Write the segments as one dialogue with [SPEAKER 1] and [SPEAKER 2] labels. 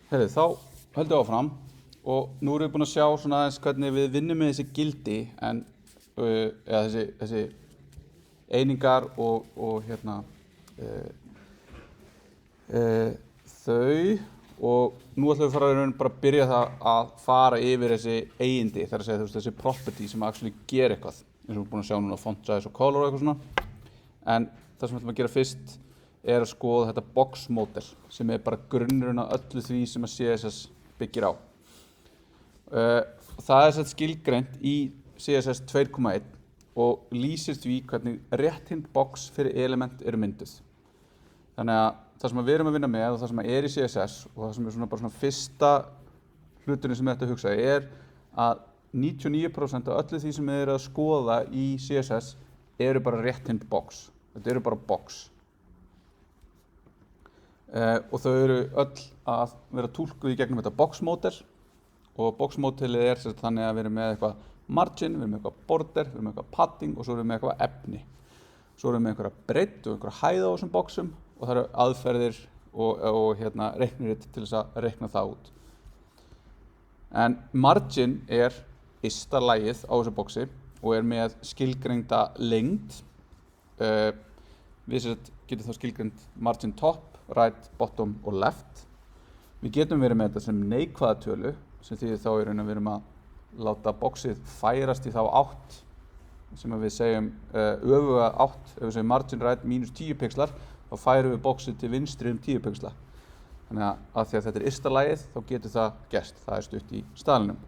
[SPEAKER 1] Heyrðu, þá höldum við áfram og nú erum við búin að sjá svona aðeins hvernig við vinnum með þessi gildi eða þessi einingar og þau og nú ætlum við fara í raun bara að byrja það að fara yfir þessi eigindi, þar að segja þessi property sem actually gera eitthvað eins og við erum búin að sjá núna font size og color og eitthvað svona en það sem við ætlum að gera fyrst er að skoða þetta box model sem er bara grunnurinn af öllu því sem að CSS byggir á. Það er sett skilgreint í CSS 2.1 og lýsir því hvernig rétthyrnd box fyrir element eru mynduð. Þannig að það sem við erum að vinna með og það sem er í CSS og það sem er bara svona fyrsta hluturinn sem þetta hugsa er að 99% af öllu því sem þið eru að skoða í CSS eru bara rétthyrnd box. Þetta eru bara box. Og þau eru öll að vera túlkuð í gegnum þetta box model og box modelið er þannig að við erum með eitthvað margin, við erum með eitthvað border, við erum með eitthvað padding og svo erum við með eitthvað efni. Svo erum við með einhverja breidd og einhverja hæð á þessum boxum og það eru aðferðir og reikniritt til þess að reikna það út. En margin er ysta lagið á þessu boxi og er með skilgreinda lengd. Við getum þá skilgreind margin top, right, bottom og left. Við getum verið með þetta sem neikvæða tölu sem þýðir þá í raun að við erum að láta boxið færast í þá átt sem við segjum öfuga átt, ef við segjum margin right mínus 10 pixlar þá færum við boxið til vinstri 10 pixla. Þannig að því að þetta er ysta lagið þá getur það gerst, það er stutt í staðlinum.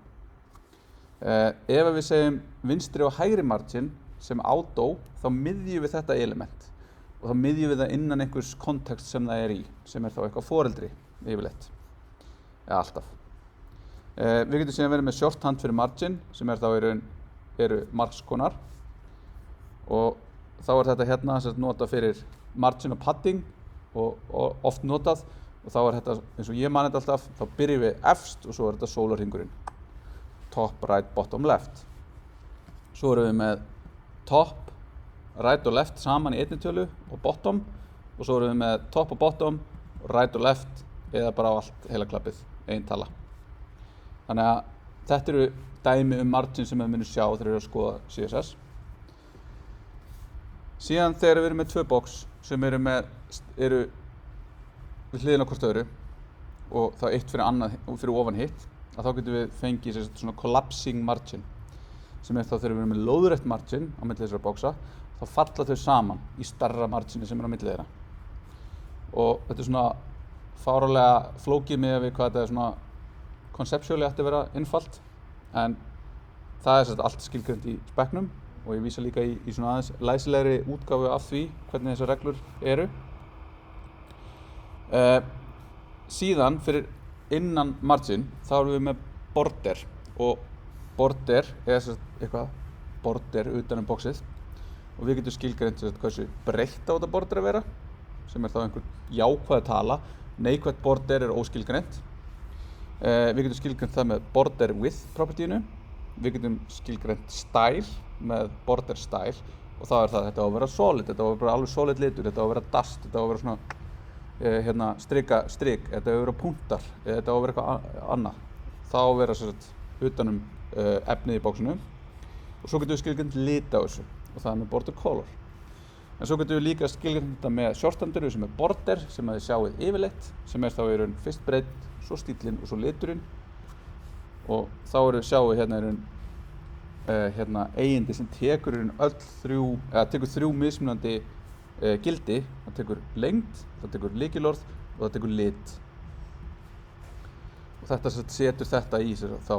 [SPEAKER 1] Ef við segjum vinstri og hægri margin sem auto þá miðjum við þetta element og þá miðjum við það innan einhvers kontekst sem það er í, sem er þá eitthvað foreldri yfirleitt, eða alltaf. Við getum síðan verið með shorthand fyrir margin sem er þá eru margskonar og þá er þetta hérna notað fyrir margin og padding og oft notað og þá er þetta eins og ég man þetta alltaf, þá byrjum við efst og svo er þetta sólarhringurinn, top, right, bottom, left. Svo erum við með top, right og left saman í einni tölu og bottom og svo erum við með top og bottom, right og left eða bara á allt heila klappið, ein tala. Þannig að þetta eru dæmi margin sem við munum sjá þegar við erum að skoða CSS. Síðan þegar við erum með tvö box sem eru við hliðina á hvort öðru og þá eitt fyrir ofan hitt, að þá getum við fengið svona collapsing margin sem er þá þegar við erum með lóðrétt margin á milli þessara boxa, þá falla þau saman í stærra margini sem er á milli þeirra. Og þetta er svona fáránlega flókið með við hvað þetta er svona conceptually ætti að vera einfalt en það er allt skilgreint í speknum og ég vísa líka í svona aðeins læsilegri útgáfu af því hvernig þessar reglur eru. Síðan fyrir innan margin þá erum við með border og border er eitthvað border utan boxið og við getum skilgreint hversu breitt á þetta border að vera sem er þá einhver jákvæð tala, neikvætt border er óskilgreint. Við getum skilgreint það með border width propertyinu, við getum skilgreint style með border style og þá er það þetta á að vera solid, þetta á að vera alveg solid litur, þetta á að vera dust, þetta á að vera svona strik, þetta á að vera punktar, þetta á að vera eitthvað annað. Það á að vera utanum efnið í bóksinu og svo getum við skilgreint lit á þessu og það er með border color. En svo getum við líka skilgreint þetta með shorthandur sem er border sem þið sjáið yfirleitt sem er þá í raun fyrst breidd, svo stíllinn og svo liturinn og þá sjáum við hérna eigindi sem tekur tekur þrjú mismunandi gildi, það tekur lengd, það tekur lykilorð og það tekur lit og þetta setur þetta í sér þá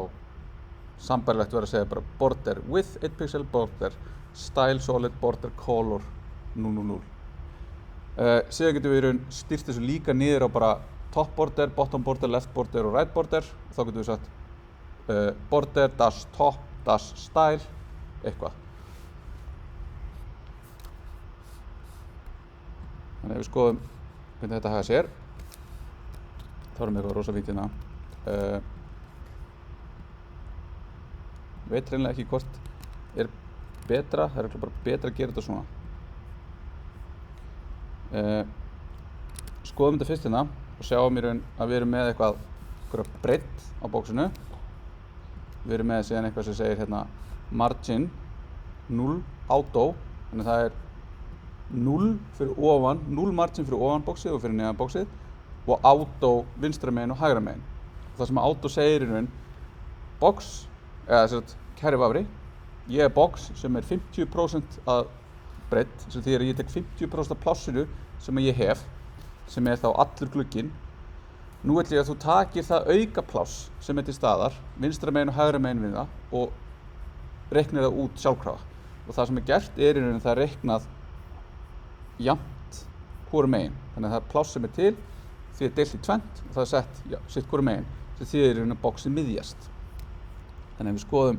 [SPEAKER 1] sambærilegt verður að segja bara border width 1 pixel, border style solid, border color 000. Síðan getum við stýrt þessu líka niður á bara top border, bottom border, left border og right border og þá getum við sagt border, dash top, dash style, eitthvað. Þannig ef við skoðum hvernig þetta hafa sér þá erum við eitthvað rosa fínt hérna. Veit hreinlega ekki hvort er betra, það er bara betra að gera þetta svona. Skoðum þetta fyrst hérna og sjáum í raun að við erum með eitthvað einhverja breidd á bóksinu. Við erum með síðan eitthvað sem segir hérna margin 0 auto, þannig það er 0 fyrir ofan, 0 margin fyrir ofan bóksið og fyrir neðan bóksið og auto vinstra megin og hægra megin. Það sem auto segir í raun box, eða sem sagt kæri vafri, ég er box sem er 50% að breidd, sem því að ég tek 50% af plássinu sem ég hef, sem er þá allur glugginn. Nú ætla ég að þú takir það auka pláss sem er til staðar, vinstra megin og hægra megin við það og reiknir það út sjálfkrafa. Og það sem er gert er í raun það er reiknað jafnt hvoru megin. Þannig að það pláss sem er til, því er deilt í tvennt og það er sett sitt hvoru megin, sem því er í raun að boxið miðjast. Þannig að við skoðum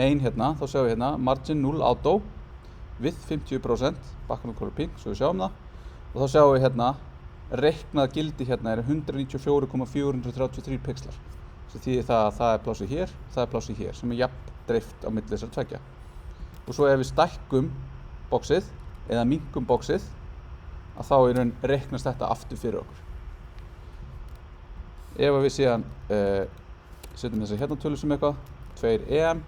[SPEAKER 1] megin hérna, þá sjáum við hérna margin 0 auto við 50% background color pink, svo við sjáum það. Og þá sjáum við hérna reiknað gildi hérna er 194,433 pixlar. Sem þýðir það að það er plássið hér, það er plássið hér, sem er jafn dreift á milli þessara tveggja. Og svo ef við stækkum boxið eða minkum boxið, að þá í raun reiknast þetta aftur fyrir okkur. Ef við síðan setjum þessa hérna tölu sem eitthvað, 2em,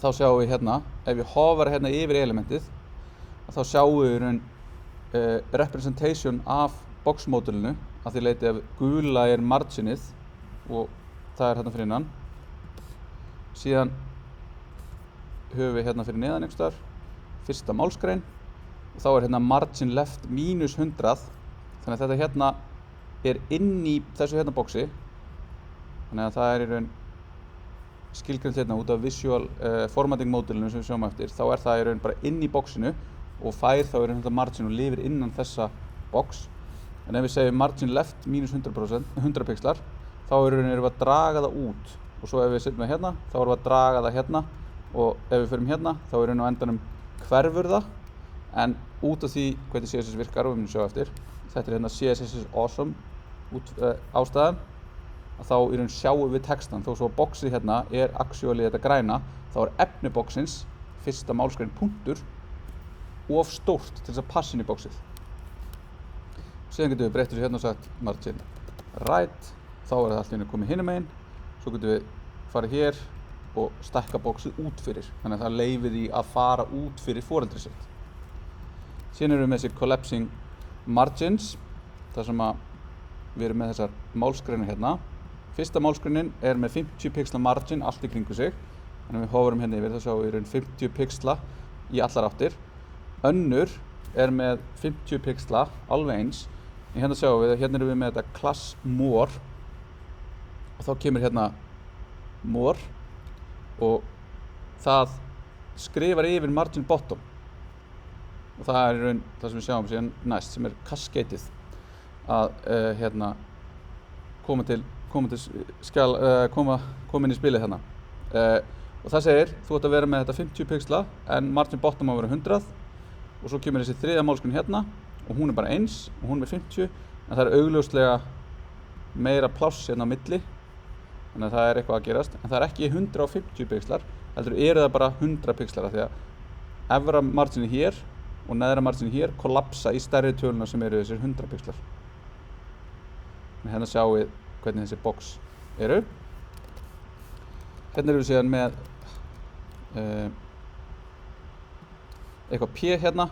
[SPEAKER 1] þá sjáum við hérna, ef við hofra hérna yfir elementið, þá sjáum við í raun representation af boxmódelinu að því leiti ef gula er marginið og það er hérna fyrir innan. Síðan höfum við hérna fyrir neðan einhvers staðar fyrsta málsgrein og þá er hérna margin left mínus 100, þannig að þetta hérna er inn í þessu hérna boxi, þannig að það er í raun skilgreint hérna út af visual formatting módelinu sem við sjáum eftir, þá er það í raun bara inn í boxinu og fær þá í raun þetta margin og lifir innan þessa box. En ef við segjum margin left mínus 100 pixlar, þá í raun erum við að draga það út og svo ef við setjum það hérna, þá erum við að draga það hérna og ef við förum hérna, þá í raun á endanum hverfur það, en út af því hvernig CSS virkar og við munum sjá eftir, þetta er hérna CSS is awesome ástæðan, að þá í raun sjáum við textan, þó svo að boxið hérna er actually þetta græna, þá er efni boxins, fyrsta málsgrein punktur, of stórt til þess að passa inn í boxið. Síðan getum við breytt þessu hérna og sagt margin right, þá er það allt í einu komið hinum megin, svo getum við farið hér og stækka boxið út fyrir, þannig að það leyfir því að fara út fyrir foreldrið sitt. Síðan erum við með þessi collapsing margins, þar sem að við erum með þessar málsgreinir hérna. Fyrsta málsgreinin er með 50 pixla margin allt í kringu sig, þannig að við hoverum hérna yfir, þá sjáum við í raun 50 pixla í allar áttir. Önnur er með 50 pixla alveg eins, en hérna sjáum við að hérna erum við með þetta class more og þá kemur hérna more og það skrifar yfir margin bottom og það er í raun það sem við sjáum síðan næst, sem er cascadeið að hérna koma inn í spilið hérna. Og það segir, þú ætti að vera með þetta 50 pixla en margin bottom á að vera 100 og svo kemur þessi þriðja málsgrein hérna og hún er bara eins og hún er með 50, en það er augljóslega meira pláss hérna á milli, þannig að það er eitthvað að gerast, en það er ekki 150 pixlar, heldur eru það bara 100 pixlar, því að efra margin hér og neðra margin hér kollapsa í stærri töluna sem eru þessir 100 pixlar. En hérna sjáum við hvernig þessi box eru. Hérna erum við síðan með eitthvað P hérna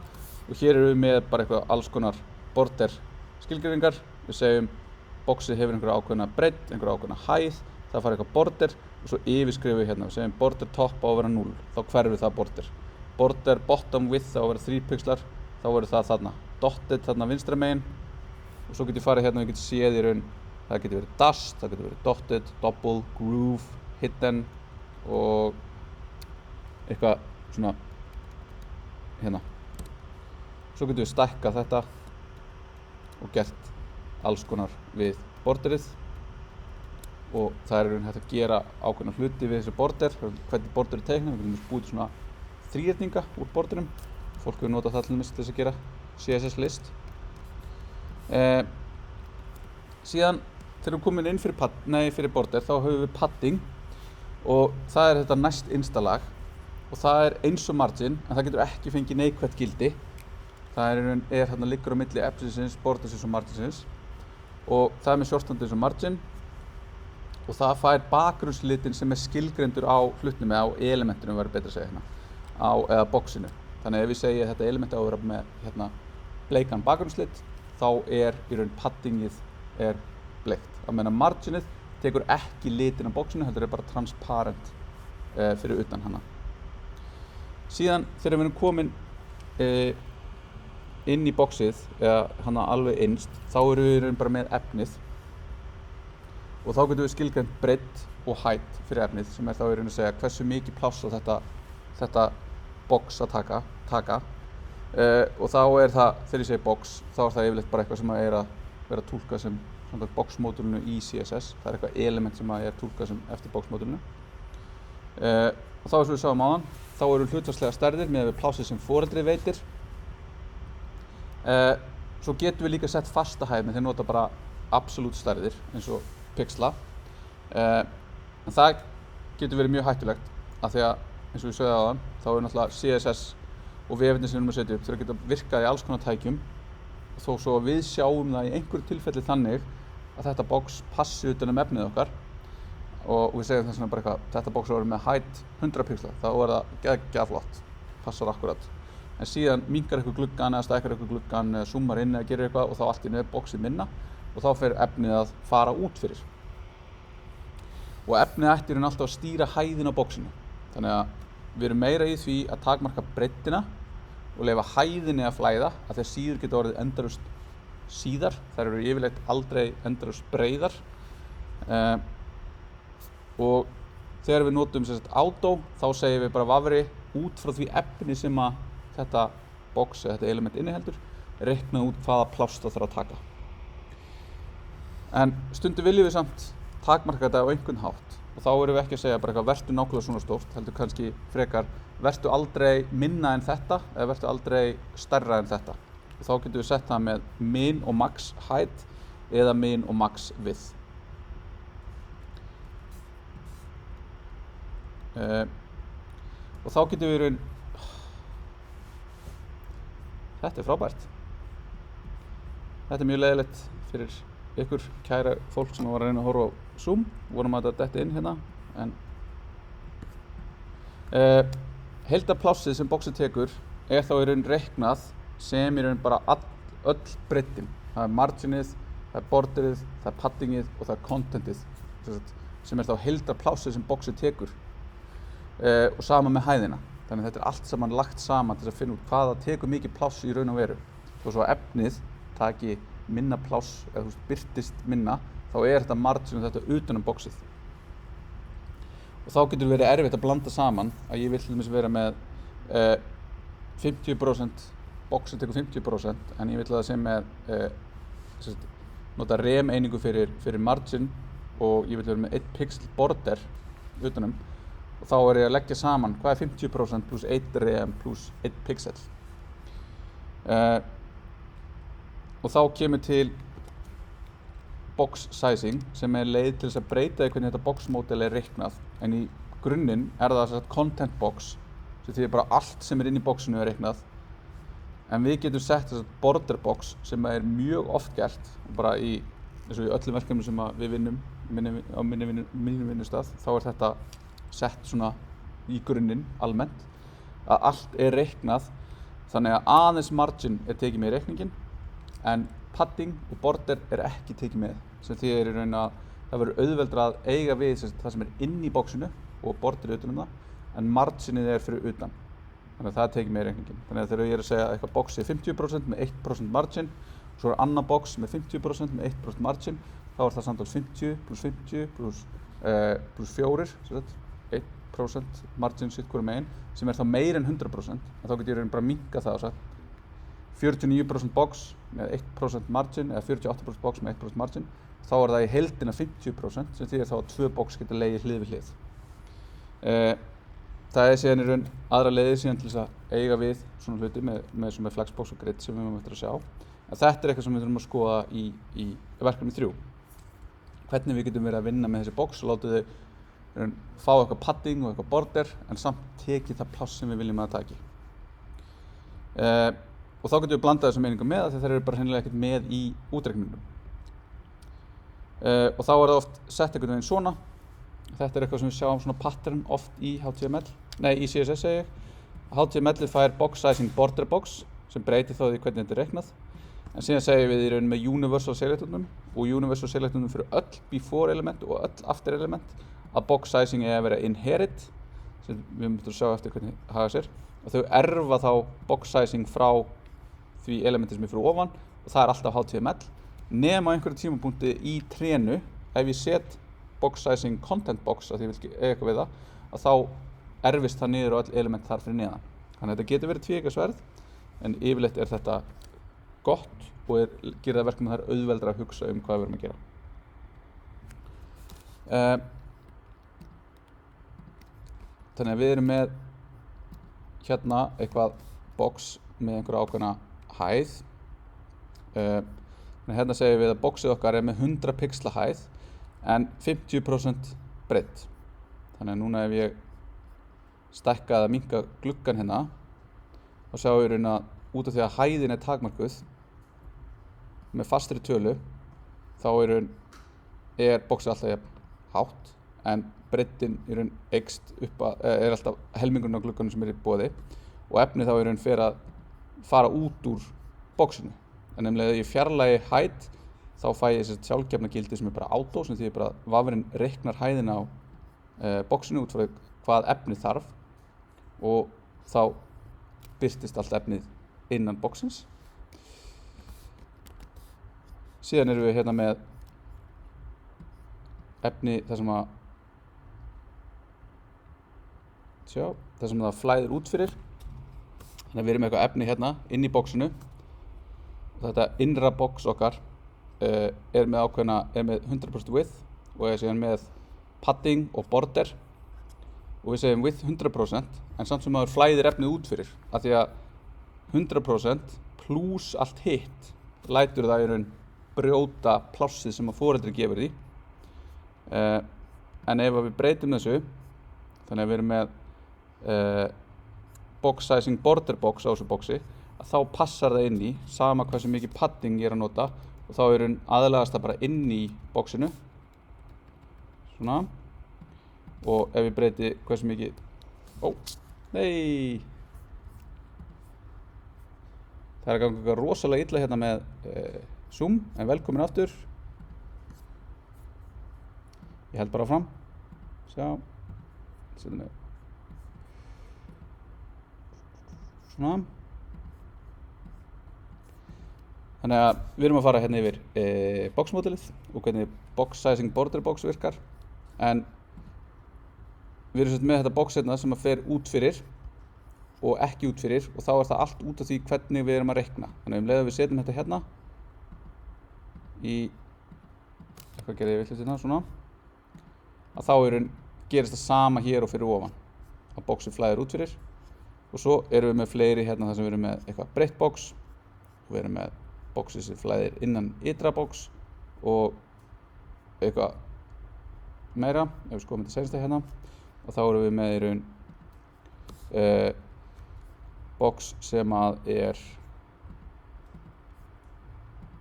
[SPEAKER 1] og hér erum við með bara eitthvað alls konar border skilgreiningar. Við segjum boxið hefur einhverja ákveðna breidd, einhverja ákveðna hæð, það fara eitthvað border og svo yfirskrifum við hérna. Við segjum border top á að vera 0, þá hverfur það border. Border bottom width á að vera 3 pixlar, þá verður það þarna. Dotted þarna vinstra megin og svo getur ég farið hérna og ég getur séð í raun, það getur verið dashed, það getur verið dotted, double, groove, hidden og eitthvað svona hérna. Svo getum við stækkað þetta og gert alls konar við borderið og það er í raun hægt að gera ákveðna hluti við þessi border, hvernig border er teiknað. Við getum búið svona þríhyrninga úr borderum. Fólk hefur notað það til þess að gera CSS list. Síðan þegar við komum inn fyrir border þá höfum við padding og það er þetta næst innsta lag og það er eins og margin en það getur ekki fengið neikvætt gildi. Það hérna liggur á milli epsilonsins, bordersins og marginsins og það er með shorthandið eins og margin og það fær bakgrunnslitin sem skilgreindur á hlutnum eða á elementinu verður betra að segja eða boxinu. Þannig ef ég segi að þetta element á að vera með bleikan bakgrunnslit, þá í raun paddingið bleikt. Á meðan marginið tekur ekki litin á boxinu, heldur bara transparent fyrir utan hana. Síðan þegar við erum komin inn í boxið, eða hana alveg innst, þá erum við í raun bara með efnið og þá getum við skilgreint breidd og height fyrir efnið, sem þá í raun að segja hversu mikið pláss á þetta box að taka. Og þá það, þegar ég segi box, þá það yfirleitt bara eitthvað sem að vera að túlka sem boxmódulinu í CSS. Það eitthvað element sem að túlkað sem eftir boxmódulinu. Og þá eins og við sáum áðan, þá eru hlutfallslega stærðir miðað við plássið sem foreldrið veitir. Svo getum við líka sett fasta hæð með þeir nota bara absolutt stærðir eins og pixla. En það getur verið mjög hættulegt af því að eins og við sögðum áðan, þá náttúrulega CSS og vefirnir sem við erum að setja upp þurfa að geta virkað í alls konar tækjum og þó svo að við sjáum það í einhverju tilfelli þannig að þetta box passi utan efnið okkar og við segjum þess vegna bara eitthvað, þetta box er með height 100 pixla, þá það geggja flott, passar akkurat. En síðan minnkar eitthvað gluggan eða stækkar eitthvað gluggan eða zoomar inn eða gerir eitthvað og þá allt í einu boxið minna og þá fer efnið að fara út fyrir. Og efnið ætti í raun alltaf að stýra hæðina á boxinu. Þannig að við erum meira í því að takmarka breiddina og leyfa hæðinni að flæða af því að síður geta orðið endalaust síðar. Þær eru yfirleitt aldrei endalaust breiðar. Og þegar við notum auto, þá segjum við bara vafri út frá því efni sem að þetta box eða þetta element inniheldur, reiknað út hvaða pláss það þarf að taka. En stundum viljum við samt takmarka þetta á einhvern hátt og þá erum við ekki að segja bara eitthvað vertu nákvæmlega svona stórt, heldur kannski frekar vertu aldrei minna en þetta eða vertu aldrei stærra en þetta. Og þá getum við sett það með min og max height eða min og max width. Og þá getum við í raun þetta frábært. Þetta mjög leiðilegt fyrir ykkur kæra fólk sem var að reyna að horfa á Zoom, vonum að þetta detti inn hérna, en heildarplássið sem boxið tekur þá í raun reiknað sem í raun bara öll breiddin. Það marginið, það borderið, það paddingið og það contentið sem þá heildarplássið sem boxið tekur og sama með hæðina. Þannig að þetta allt saman lagt saman til að finna út hvaða tekur mikið pláss í raun og veru. Þó svo að efnið taki minna pláss eða birtist minna, þá þetta margin og þetta utan boxið. Og þá getur verið erfitt að blanda saman að ég vil til dæmis vera með 50%, boxið tekur 50%, en ég vil að það sé með nota rem einingu fyrir margin og ég vil vera með 1 pixel border utanum og þá ég að leggja saman hvað 50% pluss 1 rem pluss 1 pixel. Og þá kemur til box sizing sem leið til þess að breyta hvernig þetta boxmódel reiknað, en í grunninn það content box sem þýðir bara allt sem inn í boxinu reiknað, en við getum sett border box sem mjög oft gert bara eins og í öllum verkefnum sem við vinnum á mínum vinnustað, þá þetta sett svona í grunninn almennt að allt reiknað þannig að aðeins margin tekið með í reikningin en padding og border ekki tekið með, sem því í raun að það verður auðveldra að eiga við það sem inn í boxinu og border utan það, en marginið fyrir utan. Þannig að það tekið með í reikningin. Þannig að þegar ég að segja eitthvað box 50% með 1% margin, svo annar box með 50% með 1% margin, þá það samtals 50 pluss 50 pluss 4, 1% margin sitt hvoru megin, sem þá meira en 100%, en þá getur ég bara minka það og sagt 49% box með 1% margin eða 48% box með 1% margin, þá það í heildina 50%, sem þýðir þá að 2 box geta legið hlið við hlið. Það síðan í raun aðra leiðir síðan til þess að eiga við svona hluti með flexbox og grid sem við höfum eftir að sjá. En þetta eitthvað sem við þurfum að skoða í verkefni 3. Hvernig við getum verið að vinna með þessi box og láta þau fá eitthvað padding og eitthvað border, en samt tekið það pláss sem við viljum að það taki. Og þá getum við blandað þessum einingum með, þegar þeir bara hreinlega ekkert með í útreikningnum. og þá það oft sett einhvern veginn svona. Þetta eitthvað sem við sjáum svona pattern oft í HTML, nei í CSS segi ég. HTML fær box sizing border box sem breytir þá því hvernig þetta reiknað. En síðan segjum við í raun með universal selectunum og universal selectunum fyrir öll before element og öll after element að box sizing að vera inherit sem við myndum sjá eftir hvernig haga sér og þau erfa þá box sizing frá því elementi sem fyrir ofan og það alltaf HTML nema einhverju tímapunkti í trénu ef ég set box sizing content box að því ég vil eiga eitthvað við það að þá erfist það niður á öll element þar fyrir neðan. Þannig að þetta getur verið tvíeykasverð en yfirleitt þetta gott og gerir það verkum að það auðveldra að hugsa hvað við erum að gera. Þannig að við erum með hérna eitthvað box með einhverja ákveðna hæð. Hérna segjum við að boxið okkar með 100 pixla hæð en 50% breidd. Þannig að núna ef ég stækka eða minnka gluggan hérna þá sjáum við raun að út af því að hæðin takmörkuð með fastri tölu þá boxið alltaf jafn hátt en breiddin í raun eykst upp að alltaf helmingurinn á glugganum sem í boði og efnið þá í raun fer að fara út úr boxinu. En nefnilega ef ég fjarlægi hæð þá fæ ég þessi sjálfgefna gildi sem bara auto sem því bara vafrinn reiknar hæðina á boxinu út frá hvað efnið þarf og þá birtist allt efnið innan boxins. Síðan erum við hérna með efni þar sem það flæðir út fyrir. Þannig að við erum með eitthvað efni hérna inn í boxinu og þetta innra box okkar er með 100% width og er síðan með padding og border og við segjum width 100% en samt sem flæðir efnið út fyrir af því að 100% pluss allt hitt lætur það í raun brjóta plássið sem að foreldri gefur því. En ef við breytum þessu þannig að við erum með box sizing border box á þessu boxi að þá passar það inn í sama hversu mikið padding ég að nota og þá aðlagast það bara inn í boxinu svona og ef ég breyti hversu mikið það að ganga eitthvað rosalega illa hérna með Zoom en velkomin aftur ég held bara fram setjum við svona. Þannig að við erum að fara hérna yfir boxmódelið og hvernig box sizing border box virkar en við erum með þetta box hérna sem fer út fyrir og ekki út fyrir og þá það allt út af því hvernig við erum að reikna. Þannig að leið að við setjum þetta hérna í eitthvað gerði ég vitlaust hérna svona að þá gerist það sama hér og fyrir ofan að boxið flæðir út fyrir og svo erum við með fleiri hérna þar sem við erum með eitthvað breitt box og við erum með boxið sem flæðir innan ytra box og eitthvað meira ef við skoðum þetta seinsta hérna og þá erum við með í raun box sem er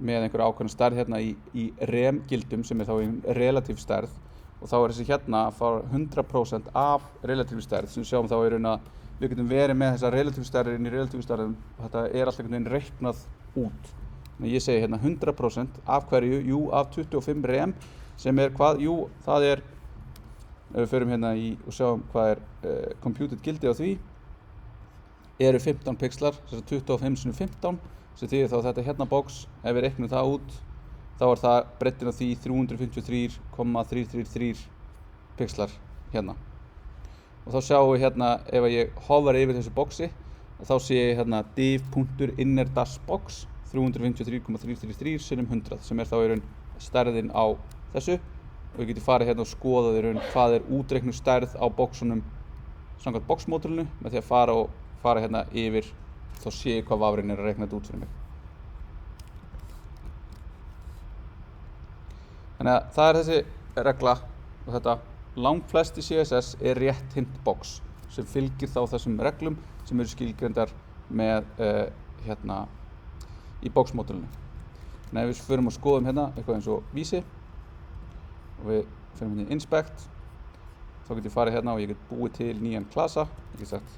[SPEAKER 1] með einhver ákveðna stærð hérna í rem gildum sem þá í relatív stærð og þá þessi hérna að fara 100% af relatív stærð sem við sjáum þá í raun að við getum verið með þessa relatív stærðir inn í relatív stærðum og þetta alltaf einhvern veginn reiknað út. Þannig að ég segi hérna 100% af hverju, jú af 25 rem sem hvað, jú það ef við förum hérna í og sjáum hvað computed gildi á því eru 15 pixlar, þess að 25 sinni 15 sem þýðir þá þetta hérna box ef við reiknum það út þá það breiddin á því 353,333 pixlar hérna og þá sjáum við hérna ef ég hover yfir þessu boxi þá sé ég hérna div.inner-box 353,333 sinnum 100 sem þá í raun stærðin á þessu og ég geti farið hérna og skoðað í raun hvað útreiknuð stærð á boxunum samkvæmt boxmódelinu með því að fara hérna yfir þá sé ég hvað vafrinn að reikna þetta út fyrir mig. Þannig að það þessi regla og þetta langflest í CSS rétt hint box sem fylgir þá þessum reglum sem eru skilgreindar með hérna í boxmódelinu. Þannig að ef við förum og skoðum hérna eitthvað eins og vísi og við fyrir hérna í Inspect. Þá get ég farið hérna og ég get búið til nýjan klasa, ekki sagt.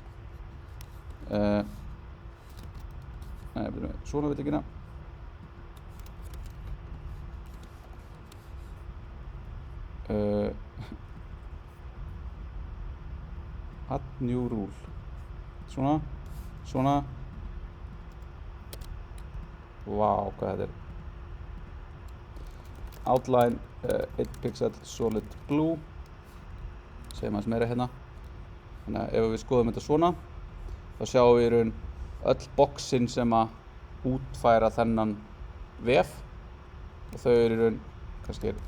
[SPEAKER 1] Nei, svona vil ég gera. Add new rule. Svona. Vá, hvað þetta er. Outline 1 pixel solid blue. Segjum aðeins meira hérna. Þannig að ef við skoðum þetta svona, þá sjáum við í raun öll boxin sem að útfæra þennan vef og þau eru í raun, kannski er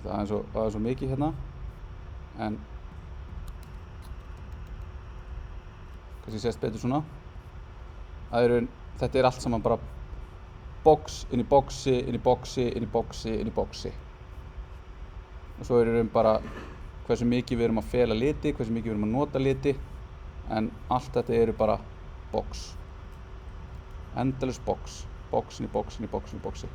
[SPEAKER 1] það er svo mikið hérna, en kannski sést betur svona. Það er í raun, þetta er allt saman bara box, inn í boxi, inn í boxi, inn í boxi, inn í boxi. Og svo er í raun bara hversu mikið við erum að fela liti, hversu mikið við erum að nota liti, en allt þetta eru bara box. Endalaus box. Box, inn í box, inn í box, inn í boxi.